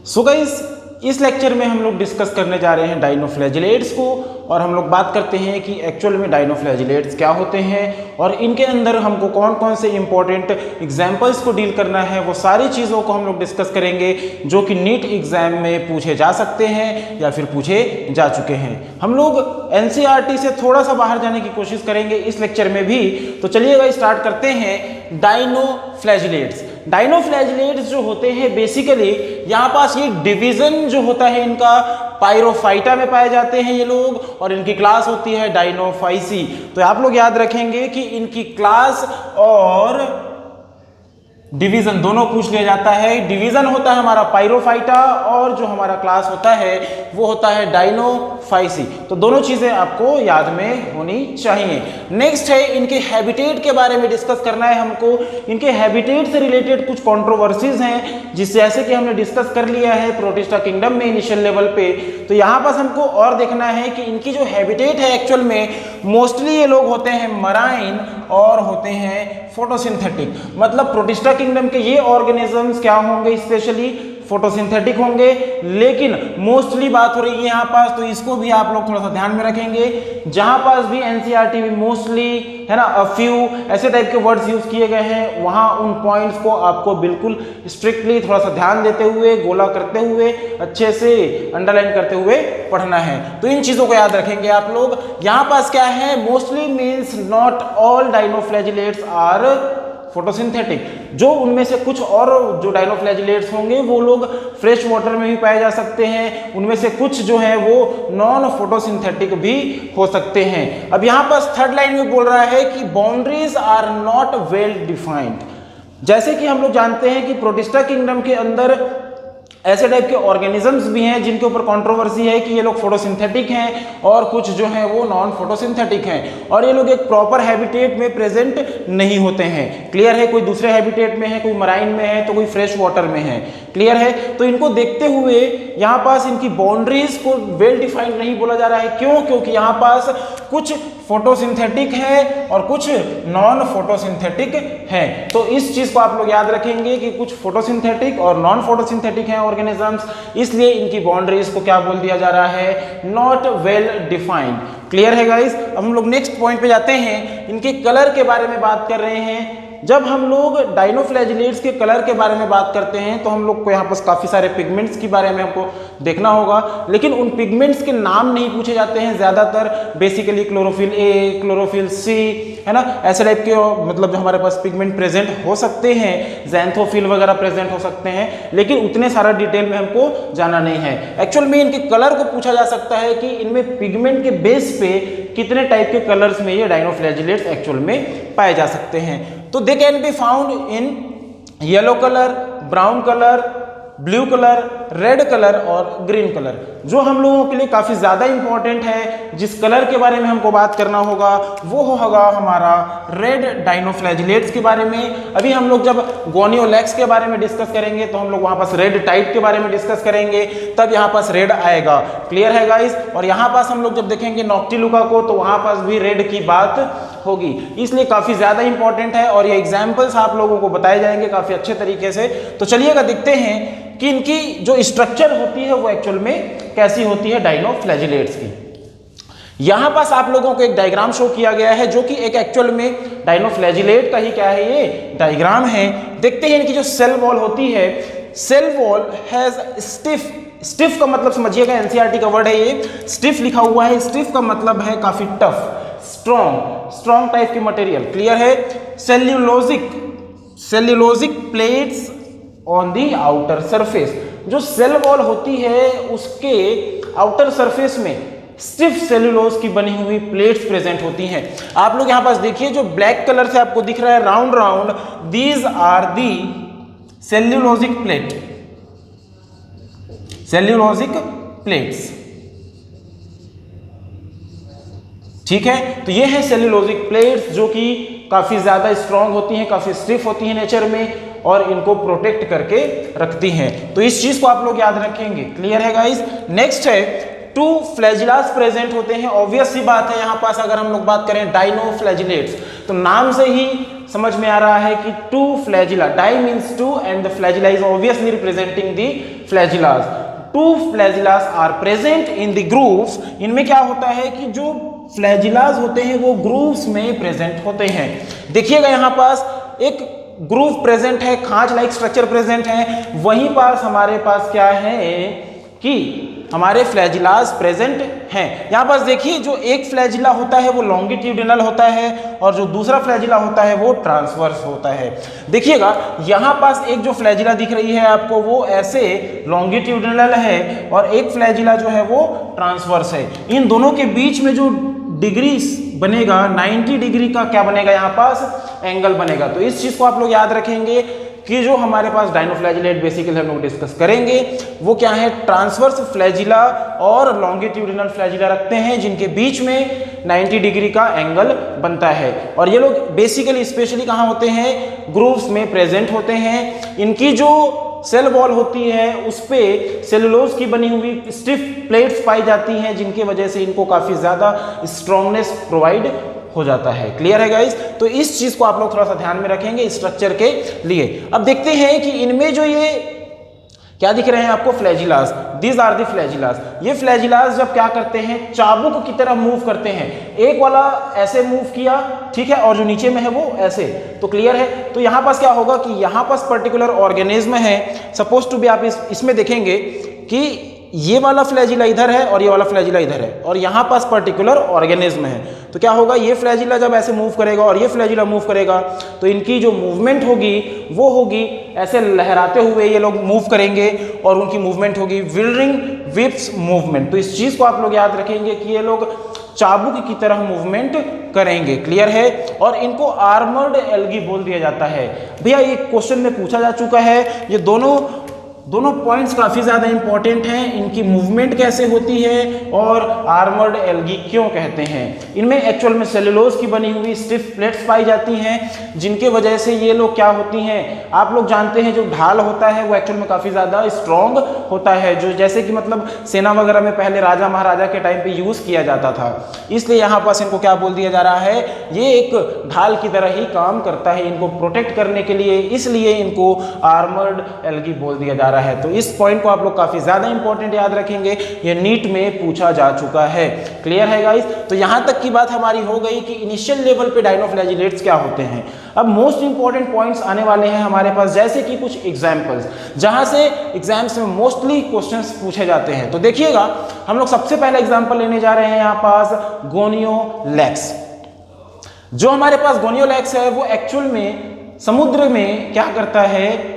So guys, इस lecture में हम लोग डिस्कस करने जा रहे हैं डायनोफ्लैजिलेट्स को, और हम लोग बात करते हैं कि एक्चुअल में डायनोफ्लैजिलेट्स क्या होते हैं और इनके अंदर हमको कौन कौन से इंपॉर्टेंट एग्जाम्पल्स को डील करना है। वो सारी चीज़ों को हम लोग डिस्कस करेंगे जो कि नीट एग्जाम में पूछे जा सकते हैं या फिर पूछे जा चुके हैं। हम लोग एनसीईआरटी से थोड़ा सा बाहर जाने की कोशिश करेंगे इस लेक्चर में भी। तो चलिएगा स्टार्ट करते हैं। डायनोफ्लैजिलेट्स जो होते हैं बेसिकली यहाँ पास ये डिवीजन जो होता है इनका पायरोफाइटा में पाए जाते हैं ये लोग, और इनकी क्लास होती है डायनोफाइसी। तो आप लोग याद रखेंगे कि इनकी क्लास और डिवीजन दोनों पूछ लिया जाता है। डिवीजन होता है हमारा पायरोफाइटा और जो हमारा क्लास होता है वो होता है डायनोफाइसी। तो दोनों चीजें आपको याद में होनी चाहिए। नेक्स्ट है इनके हैबिटेट के बारे में डिस्कस करना है हमको। इनके हैबिटेट से रिलेटेड कुछ कंट्रोवर्सीज हैं जिस जैसे कि हमने डिस्कस कर लिया है प्रोटिस्टा किंगडम में इनिशियल लेवल पे। तो यहाँ पास हमको और देखना है कि इनकी जो हैबिटेट है एक्चुअल में मोस्टली ये लोग होते हैं मराइन और होते हैं फोटोसिंथेटिक। मतलब प्रोटिस्टा किंगडम के ये ऑर्गेनिजम्स क्या होंगे, स्पेशली फोटोसिंथेटिक होंगे। लेकिन मोस्टली बात हो रही है यहाँ पास, तो इसको भी आप लोग थोड़ा सा ध्यान में रखेंगे। जहां पास भी एनसीईआरटी में मोस्टली है ना अ फ्यू ऐसे टाइप के वर्ड्स यूज किए गए हैं, वहां उन पॉइंट्स को आपको बिल्कुल स्ट्रिक्टली थोड़ा सा ध्यान देते हुए, गोला करते हुए, अच्छे से अंडरलाइन करते हुए पढ़ना है। तो इन चीजों को याद रखेंगे आप लोग। यहाँ पास क्या है, mostly means not all dinoflagellates are photosynthetic. जो उनमें से कुछ और जो डायनोफ्लैजिलेट्स होंगे वो लोग फ्रेश वाटर में भी पाए जा सकते हैं। उनमें से कुछ जो है वो नॉन फोटोसिंथेटिक भी हो सकते हैं। अब यहाँ पर थर्ड लाइन में बोल रहा है कि boundaries are not well defined. जैसे कि हम लोग जानते हैं कि प्रोटिस्टा किंगडम के अंदर ऐसे टाइप के ऑर्गेनिजम्स भी हैं जिनके ऊपर कंट्रोवर्सी है कि ये लोग फोटोसिंथेटिक हैं और कुछ जो हैं वो नॉन फोटोसिंथेटिक हैं, और ये लोग एक प्रॉपर हैबिटेट में प्रेजेंट नहीं होते हैं। क्लियर है? कोई दूसरे हैबिटेट में है, कोई मराइन में है, तो कोई फ्रेश वाटर में है। क्लियर है? तो इनको देखते हुए यहाँ पास इनकी बाउंड्रीज को वेल डिफाइंड नहीं बोला जा रहा है। क्यों? क्योंकि यहाँ पास कुछ फोटोसिंथेटिक है और कुछ नॉन फोटोसिंथेटिक है। तो इस चीज को आप लोग याद रखेंगे कि कुछ फोटोसिंथेटिक और नॉन फोटोसिंथेटिक हैं ऑर्गेनिजम्स, इसलिए इनकी बाउंड्रीज को क्या बोल दिया जा रहा है, नॉट वेल डिफाइंड। क्लियर है गाइस? अब हम लोग नेक्स्ट पॉइंट पे जाते हैं। इनके कलर के बारे में बात कर रहे हैं। जब हम लोग डायनोफ्लैजिलेट्स के कलर के बारे में बात करते हैं तो हम लोग को यहाँ पर काफ़ी सारे पिगमेंट्स के बारे में हमको देखना होगा, लेकिन उन पिगमेंट्स के नाम नहीं पूछे जाते हैं ज़्यादातर। Basically chlorophyll A, chlorophyll C, है ना, ऐसे टाइप के मतलब जो हमारे पास पिगमेंट प्रेजेंट हो सकते हैं, ज़ैंथोफिल वगैरह प्रेजेंट हो सकते हैं, लेकिन उतने सारा डिटेल में हमको जाना नहीं है। एक्चुअल में इनके कलर को पूछा जा सकता है कि इनमें पिगमेंट के बेस पे कितने टाइप के कलर्स में ये डायनोफ्लैजिलेट्स एक्चुअल में पाए जा सकते हैं। तो they can be found in yellow colour, brown colour, blue colour, red colour और ग्रीन कलर। जो हम लोगों के लिए काफ़ी ज़्यादा इंपॉर्टेंट है, जिस कलर के बारे में हमको बात करना होगा वो होगा हमारा रेड डायनोफ्लैजिलेट्स के बारे में। अभी हम लोग जब गोनियोलैक्स के बारे में डिस्कस करेंगे तो हम लोग वहाँ पास रेड टाइप के बारे में डिस्कस करेंगे, तब यहाँ पास रेड आएगा। क्लियर है गाइस? और यहाँ पास हम लोग जब देखेंगे नॉक्टिलुका को तो वहाँ पास भी रेड की बात होगी, इसलिए काफ़ी ज़्यादा इंपॉर्टेंट है और ये एग्जाम्पल्स आप लोगों को बताए जाएंगे काफ़ी अच्छे तरीके से। तो चलिएगा देखते हैं कि इनकी जो स्ट्रक्चर होती है वो एक्चुअल में कैसी होती है डायनोफ्लैजिलेट्स की। यहाँ पास आप लोगों को एक डायग्राम शो किया गया है जो कि एक एक्चुअल में डायनोफ्लैजिलेट का ही क्या है, ये डायग्राम है। देखते हैं इनकी जो सेल वॉल होती है, cell wall has stiff. Stiff का मतलब समझिएगा, एनसीईआरटी का वर्ड है ये, स्टिफ लिखा हुआ है। स्टिफ का मतलब है काफी टफ, स्ट्रॉन्ग टाइप की मटेरियल। क्लियर है? Cellulosic plates on the outer surface. जो सेल वॉल होती है उसके आउटर सरफेस में स्टिफ सेल्यूलोज की बनी हुई प्लेट्स प्रेजेंट होती हैं। आप लोग यहां पास देखिए, जो ब्लैक कलर से आपको दिख रहा है round round, these are the cellulosic plate, cellulosic plates. ठीक है? तो ये है सेल्यूलोजिक प्लेट्स जो कि काफी ज्यादा स्ट्रांग होती हैं, काफी स्टिफ होती हैं नेचर में और इनको प्रोटेक्ट करके रखती हैं। तो इस चीज को आप लोग याद रखेंगे। क्लियर है गाइस? नेक्स्ट है टू फ्लैजिलास प्रेजेंट होते हैं। ऑब्वियस सी बात है, यहाँ पास अगर हम लोग बात करें डाइनोफ्लैजिलेट्स, तो नाम से ही समझ में आ रहा है कि two flagella, di means two and the flagella is obviously representing the flagellas. Two flagellas are present in the grooves. इनमें क्या होता है कि जो फ्लैजिलास होते हैं वो ग्रूव्स में प्रेजेंट होते हैं। देखिएगा यहाँ पास एक ग्रूव प्रेजेंट है, खांच लाइक स्ट्रक्चर प्रेजेंट है, वहीं पास हमारे पास क्या है कि हमारे फ्लैजिलास प्रेजेंट हैं। यहाँ पास देखिए जो एक फ्लैजिला होता है वो लॉन्गिट्यूडिनल होता है और जो दूसरा फ्लैजिला होता है वो ट्रांसवर्स होता है। देखिएगा यहाँ पास एक जो फ्लैजिला दिख रही है आपको वो ऐसे लॉन्गिट्यूडिनल है और एक फ्लैजिला जो है वो ट्रांसवर्स है। इन दोनों के बीच में जो डिग्री बनेगा 90 डिग्री का क्या बनेगा, यहाँ पास एंगल बनेगा। तो इस चीज को आप लोग याद रखेंगे कि जो हमारे पास डाइनोफ्लैजिलेट बेसिकली हम लोग डिस्कस करेंगे वो क्या है, ट्रांसवर्स फ्लैजिला और लॉन्गिट्यूडिनल फ्लैजिला रखते हैं जिनके बीच में 90 डिग्री का एंगल बनता है। और ये लोग बेसिकली स्पेशली कहाँ होते हैं, ग्रूव्स में प्रेजेंट होते हैं। इनकी जो सेल वॉल होती है उस पे सेलुलोज की बनी हुई स्टिफ प्लेट्स पाई जाती हैं जिनकी वजह से इनको काफी ज्यादा स्ट्रॉन्गनेस प्रोवाइड हो जाता है। क्लियर है गाइस? तो इस चीज को आप लोग थोड़ा सा ध्यान में रखेंगे स्ट्रक्चर के लिए। अब देखते हैं कि इनमें जो ये क्या दिख रहे हैं आपको, फ्लैजिलास, दीज आर दी फ्लैजिलास। ये फ्लैजिलास जब क्या करते हैं, चाबुक की तरह मूव करते हैं। एक वाला ऐसे मूव किया, ठीक है, और जो नीचे में है वो ऐसे। तो क्लियर है? तो यहाँ पास क्या होगा कि यहाँ पास पर्टिकुलर ऑर्गेनिज्म है, सपोज टू बी, आप इसमें देखेंगे कि ये वाला फ्लैजिला इधर है और ये वाला फ्लैजिला इधर है और यहाँ पास पर्टिकुलर ऑर्गेनिज्म है। तो क्या होगा, ये फ्लैजिला जब ऐसे मूव करेगा और ये फ्लैजिला मूव करेगा तो इनकी जो मूवमेंट होगी वो होगी ऐसे लहराते हुए ये लोग मूव करेंगे और उनकी मूवमेंट होगी विल्डरिंग विप्स मूवमेंट। तो इस चीज को आप लोग याद रखेंगे कि ये लोग चाबुक की तरह मूवमेंट करेंगे। क्लियर है? और इनको आर्मर्ड एल्गी बोल दिया जाता है। भैया ये क्वेश्चन में पूछा जा चुका है, ये दोनों पॉइंट्स काफी ज्यादा इंपॉर्टेंट हैं। इनकी मूवमेंट कैसे होती है और आर्मर्ड एल्गी क्यों कहते हैं। इनमें एक्चुअल में सेलुलोज की बनी हुई स्टिफ प्लेट्स पाई जाती हैं जिनके वजह से ये लोग क्या होती हैं, आप लोग जानते हैं जो ढाल होता है वो एक्चुअल में काफी ज्यादा स्ट्रॉन्ग होता है, जो जैसे कि मतलब सेना वगैरह में पहले राजा महाराजा के टाइम पे यूज किया जाता था। इसलिए यहाँ पास इनको क्या बोल दिया जा रहा है, ये एक ढाल की तरह ही काम करता है इनको प्रोटेक्ट करने के लिए, इसलिए इनको आर्मर्ड एल्गी बोल दिया जा रहा है। तो इस पॉइंट को आप लोग काफी ज्यादा इंपॉर्टेंट याद रखेंगे, ये नीट में पूछा जा चुका है। क्लियर है गाइस? तो यहां तक की बात हमारी हो गई कि इनिशियल लेवल पे डाइनोफ्लैजिलेट्स क्या होते हैं। अब मोस्ट इंपॉर्टेंट पॉइंट्स आने वाले हैं हमारे पास, जैसे कि कुछ एग्जांपल्स जहां से एग्जाम्स में मोस्टली क्वेश्चंस पूछे जाते हैं। तो देखिएगा, हम लोग सबसे पहला एग्जांपल लेने जा रहे हैं यहाँ पास गोनियोलैक्स। जो हमारे पास गोनियोलैक्स है वो एक्चुअल में समुद्र में क्या करता है,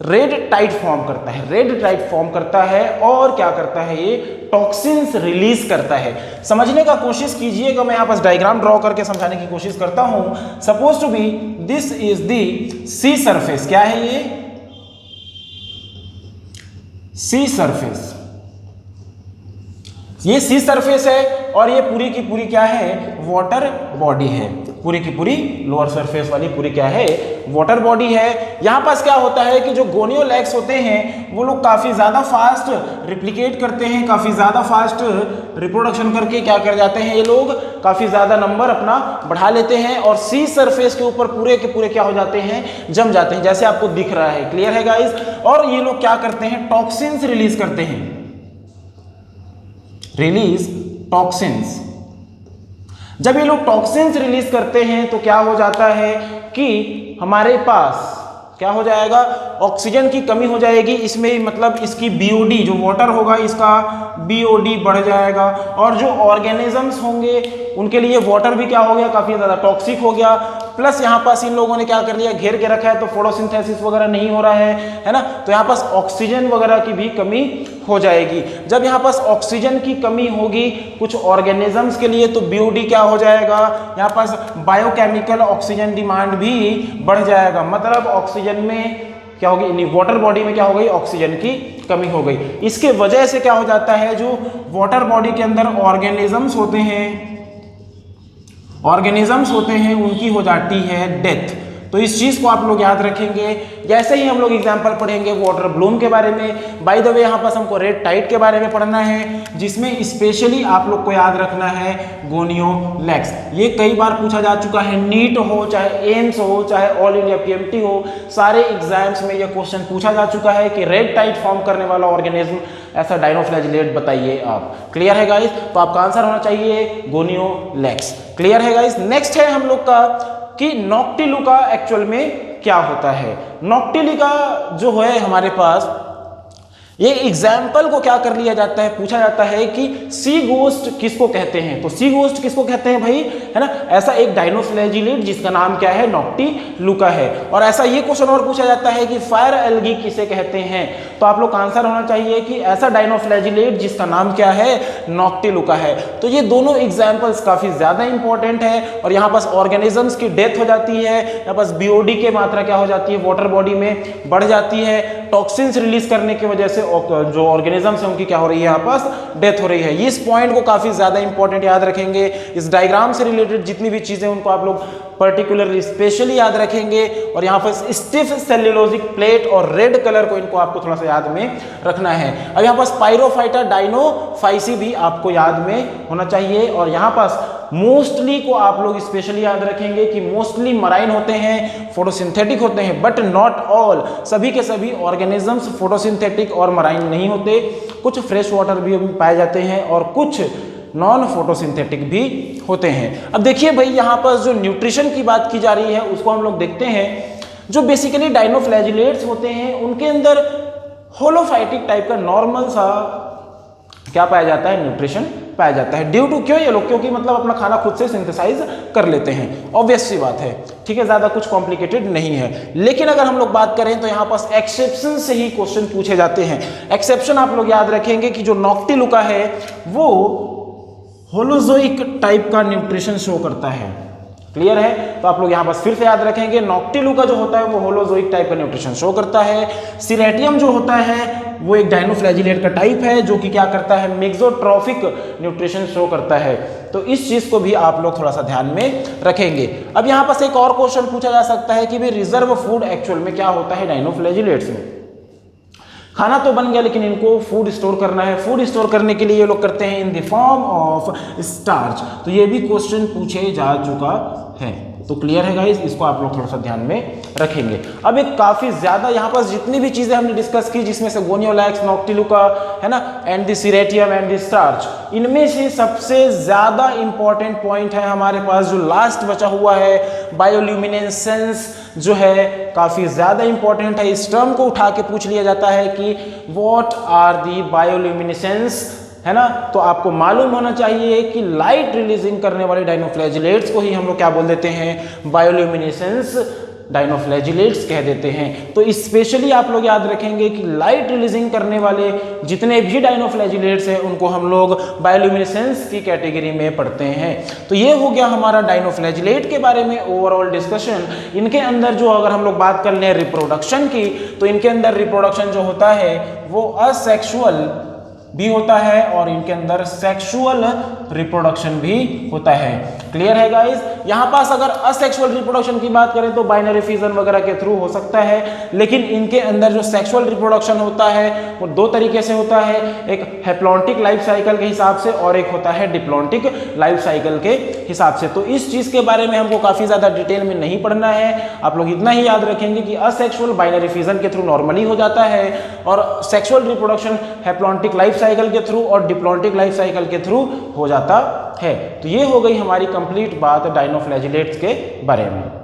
रेड टाइड फॉर्म करता है, रेड टाइड फॉर्म करता है और क्या करता है, ये टॉक्सिन्स रिलीज करता है। समझने का कोशिश कीजिएगा, मैं यहाँ पास डायग्राम ड्रॉ करके समझाने की कोशिश करता हूं। Suppose to be this is the sea surface. क्या है ये? Sea surface. ये सी सरफेस है और ये पूरी की पूरी क्या है, वाटर बॉडी है। पूरी की पूरी लोअर सरफेस वाली पूरी क्या है, वाटर बॉडी है। यहाँ पास क्या होता है कि जो गोनियोलैक्स होते हैं वो लोग काफी ज्यादा फास्ट रिप्लिकेट करते हैं, काफी ज्यादा फास्ट रिप्रोडक्शन करके क्या कर जाते हैं, ये लोग काफी ज्यादा नंबर अपना बढ़ा लेते हैं और सी सरफेस के ऊपर पूरे के पूरे क्या हो जाते हैं, जम जाते हैं, जैसे आपको दिख रहा है। क्लियर है गाइस? और ये लोग क्या करते हैं, टॉक्सिन्स रिलीज करते हैं, रिलीज टॉक्सिन्स। जब ये लोग टॉक्सिन्स रिलीज करते हैं तो क्या हो जाता है कि हमारे पास क्या हो जाएगा, ऑक्सीजन की कमी हो जाएगी। इसमें मतलब इसकी बीओडी, जो वाटर होगा इसका बीओडी बढ़ जाएगा और जो ऑर्गेनिजम्स होंगे उनके लिए वाटर भी क्या हो गया, काफी ज्यादा टॉक्सिक हो गया। प्लस यहाँ पास इन लोगों ने क्या कर लिया, घेर के रखा है तो फोटोसिंथेसिस वगैरह नहीं हो रहा है ना, तो यहाँ पास ऑक्सीजन वगैरह की भी कमी हो जाएगी। जब यहाँ पास ऑक्सीजन की कमी होगी कुछ ऑर्गेनिजम्स के लिए तो बीओडी क्या हो जाएगा, यहाँ पास बायोकेमिकल ऑक्सीजन डिमांड भी बढ़ जाएगा। मतलब ऑक्सीजन में क्या होगी, वाटर बॉडी में क्या हो गई, ऑक्सीजन की कमी हो गई। इसके वजह से क्या हो जाता है, जो वाटर बॉडी के अंदर ऑर्गेनिजम्स होते हैं उनकी हो जाती है डेथ। तो इस चीज़ को आप लोग याद रखेंगे। जैसे ही हम लोग एग्जाम्पल पढ़ेंगे वाटर ब्लूम के बारे में। बाय द वे यहाँ पास हमको रेड टाइड के बारे में पढ़ना है, जिसमें स्पेशली आप लोग को याद रखना है गोनियोलैक्स। ये कई बार पूछा जा चुका है, नीट हो चाहे एम्स हो चाहे ऑल इंडिया पीएमटी हो, सारे एग्जाम्स में ये क्वेश्चन पूछा जा चुका है कि रेड टाइड फॉर्म करने वाला ऑर्गेनिज्म ऐसा डायनोफ्लैजिलेट बताइए आप। क्लियर है गाइस? तो आपका आंसर होना चाहिए गोनियोलैक्स। क्लियर है गाइस? नेक्स्ट है हम लोग का कि नॉक्टिलुका एक्चुअल में क्या होता है। नॉक्टिलुका जो है हमारे पास, ये एग्जाम्पल को क्या कर लिया जाता है, पूछा जाता है कि सी गोस्ट किसको कहते हैं। तो सी गोस्ट किसको कहते हैं भाई, है ना, ऐसा एक डायनोफ्लैजिलेट जिसका नाम क्या है, नॉक्टिलुका है। और ऐसा ये क्वेश्चन और पूछा जाता है कि फायर एल्गी किसे कहते हैं। तो आप लोग का आंसर होना चाहिए कि ऐसा डायनोफ्लैजिलेट जिसका नाम क्या है, नॉक्टिलुका है। तो ये दोनों एग्जाम्पल्स काफी ज्यादा इंपॉर्टेंट है। और यहाँ पास ऑर्गेनिजम्स की डेथ हो जाती है, यहाँ पास बीओडी की मात्रा क्या हो जाती है, वाटर बॉडी में बढ़ जाती है, टॉक्सिन्स रिलीज करने की वजह से जो ऑर्गेनिजम्स है उनकी क्या हो रही है, यहाँ पास डेथ हो रही है। इस पॉइंट को काफी ज्यादा इंपॉर्टेंट याद रखेंगे। इस डायग्राम से रिलेटेड जितनी भी चीजें उनको आप लोग पर्टिकुलरली स्पेशली याद रखेंगे। और यहाँ पर स्टिफ सेल्यूलोजिक प्लेट और रेड कलर को इनको आपको थोड़ा सा याद में रखना है। अब यहाँ पास पायरोफाइटा डायनोफाइसी भी आपको याद में होना चाहिए। और यहाँ पास मोस्टली को आप लोग स्पेशली याद रखेंगे कि मोस्टली मराइन होते हैं, फोटोसिंथेटिक होते हैं, बट नॉट ऑल, सभी के सभी ऑर्गेनिजम्स फोटोसिंथेटिक और मराइन नहीं होते। कुछ फ्रेश वाटर भी पाए जाते हैं और कुछ नॉन फोटोसिंथेटिक भी होते हैं। अब देखिए भाई, यहाँ पर जो न्यूट्रिशन की बात की जा रही है उसको हम लोग देखते हैं। जो बेसिकली डायनोफ्लैजिलेट्स होते हैं उनके अंदर होलोफाइटिक टाइप का नॉर्मल सा क्या पाया जाता है, न्यूट्रिशन पाया जाता है। ड्यू टू क्यों ये लोग, क्योंकि मतलब अपना खाना खुद से सिंथेसाइज कर लेते हैं। ऑब्वियस सी बात है, ठीक है, ज्यादा कुछ कॉम्प्लिकेटेड नहीं है। लेकिन अगर हम लोग बात करें तो यहाँ पास एक्सेप्शन से ही क्वेश्चन पूछे जाते हैं। एक्सेप्शन आप लोग याद रखेंगे कि जो नॉक्टिलुका है वो होलोजोइक टाइप का न्यूट्रिशन शो करता है। क्लियर है? तो आप लोग यहाँ पास फिर से याद रखेंगे, नॉक्टिलुका जो होता है वो होलोजोइक टाइप का न्यूट्रिशन शो करता है। सिरेटियम जो होता है वो एक डायनोफ्लैजिलेट का टाइप है जो कि क्या करता है, मेक्सोट्रॉफिक न्यूट्रिशन शो करता है। तो इस चीज को भी आप लोग थोड़ा सा ध्यान में रखेंगे। अब यहाँ पास एक और क्वेश्चन पूछा जा सकता है कि भाई रिजर्व फूड एक्चुअल में क्या होता है डायनोफ्लैजिलेट्स में। खाना तो बन गया लेकिन इनको फूड स्टोर करना है। फूड स्टोर करने के लिए ये लोग करते हैं in the form of starch. तो ये भी क्वेश्चन पूछे जा चुका है। तो क्लियर है गाइस, इसको आप लोग थोड़ा सा ध्यान में रखेंगे। अब एक काफी ज्यादा यहाँ पर जितनी भी चीजें हमने डिस्कस की, जिसमें से गोनियोलैक्स, नॉक्टिलुका, है ना, and the ceratium and the starch, इनमें से सबसे ज्यादा इंपॉर्टेंट पॉइंट है हमारे पास जो लास्ट बचा हुआ है, बायोल्यूमिनेसेंस, जो है काफी ज्यादा इंपॉर्टेंट है। इस टर्म को उठा के पूछ लिया जाता है कि व्हाट आर दी बायोल्यूमिनेसेंस, है ना। तो आपको मालूम होना चाहिए कि लाइट रिलीजिंग करने वाले डायनोफ्लैजिलेट्स को ही हम लोग क्या बोल देते हैं, बायोल्यूमिनेसेंस डायनोफ्लैजिलेट्स कह देते हैं। तो स्पेशली आप लोग याद रखेंगे कि लाइट रिलीजिंग करने वाले जितने भी डायनोफ्लैजिलेट्स हैं उनको हम लोग बायोल्यूमिनेसेंस की कैटेगरी में पढ़ते हैं। तो ये हो गया हमारा डायनोफ्लैजिलेट के बारे में ओवरऑल डिस्कशन। इनके अंदर जो अगर हम लोग बात कर लें रिप्रोडक्शन की, तो इनके अंदर रिप्रोडक्शन जो होता है वो असेक्सुअल भी होता है और इनके अंदर सेक्सुअल रिप्रोडक्शन भी होता है। क्लियर है गाइस? यहाँ पास अगर असेक्सुअल रिप्रोडक्शन की बात करें तो बाइनरी फिजन वगैरह के थ्रू हो सकता है, लेकिन इनके अंदर जो सेक्सुअल रिप्रोडक्शन होता है वो दो तरीके से होता है, एक हैप्लॉन्टिक लाइफ साइकिल के हिसाब से और एक होता है डिप्लॉन्टिक लाइफ साइकिल के हिसाब से। तो इस चीज के बारे में हमको काफी ज्यादा डिटेल में नहीं पढ़ना है। आप लोग इतना ही याद रखेंगे कि असेक्सुअल बाइनरी फिजन के थ्रू नॉर्मली हो जाता है और sexual reproduction haplontic life cycle के थ्रू और डिप्लॉन्टिक लाइफ साइकिल के थ्रू हो जाता है। तो ये हो गई हमारी कंप्लीट बात डायनोफ्लैजिलेट्स के बारे में।